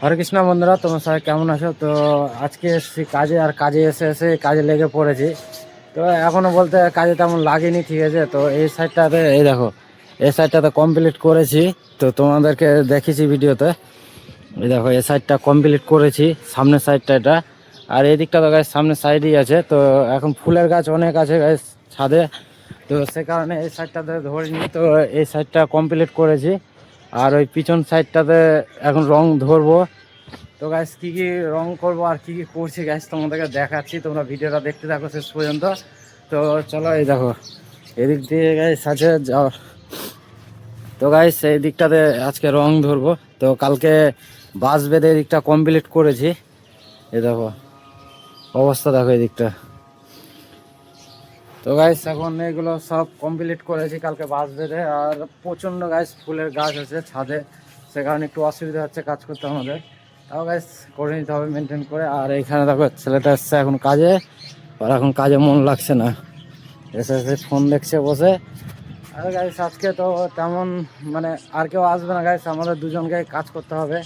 হরে কৃষ্ণ বন্ধুরা, তোমার সবাই কেমন আছো? তো আজকে এসেছি কাজে, আর কাজে এসে এসে কাজে লেগে পড়েছি। তো এখনো বলতে কাজে তেমন লাগেনি, ঠিক আছে। তো এই সাইডটাতে এই দেখো, এই সাইডটাতে কমপ্লিট করেছি। তো তোমাদেরকে দেখেছি ভিডিওতে। এই দেখো, এই সাইডটা কমপ্লিট করেছি, সামনের সাইডটা এটা। আর এই দিকটা তো গাছ সামনের সাইডেই আছে। তো এখন ফুলের গাছ অনেক আছে গাছ ছাদে, তো সে কারণে এই সাইডটাতে ধরিনি। তো এই সাইডটা কমপ্লিট করেছি, আর ওই পিছন সাইডটাতে এখন রং ধরবো। তো গাইস কি কি রং করবো আর কি কি করছি গাইস তোমাদেরকে দেখাচ্ছি, তোমরা ভিডিওটা দেখতে থাকো শেষ পর্যন্ত। তো চলো, এই দেখো এদিক দিয়ে গাইস আছে যাও। তো গাইস এই দিকটাতে আজকে রং ধরবো। তো কালকে বাঁশ বেঁধে এই দিকটা কমপ্লিট করেছি। এই দেখো অবস্থা, দেখো এই দিকটা। তো গাইস এখন এগুলো সব কমপ্লিট করেছি কালকে বাঁশ বেঁধে। আর প্রচণ্ড গাইস ফুলের গাছ আছে ছাদে, সে কারণে একটু অসুবিধা হচ্ছে কাজ করতে আমাদের। তাও গাইস করে নিতে হবে মেনটেন করে। আর এইখানে দেখো ছেলেটা এসছে এখন কাজে, আর এখন কাজে মন লাগছে না, এসে এসে ফোন দেখছে বসে। আর গাইস আজকে তো তেমন মানে আর কেউ আসবে না গাইস, আমাদের দুজনকে কাজ করতে হবে।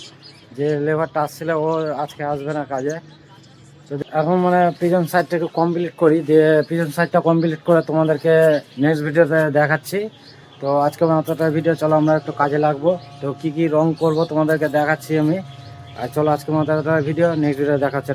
যে লেবারটা আসছিল ও আজকে আসবে না কাজে। তো এখন মানে পিছন সাইডটা একটু কমপ্লিট করি, দিয়ে পিছন সাইডটা কমপ্লিট করে তোমাদেরকে নেক্সট ভিডিওতে দেখাচ্ছি। তো আজকে মাত্রটা ভিডিও, চলো আমরা একটু কাজে লাগবো। তো কি কি রং করব তোমাদেরকে দেখাচ্ছি আমি। আর চলো আজকে মাত্রটা ভিডিও, নেক্সট ভিডিও দেখাচ্ছে।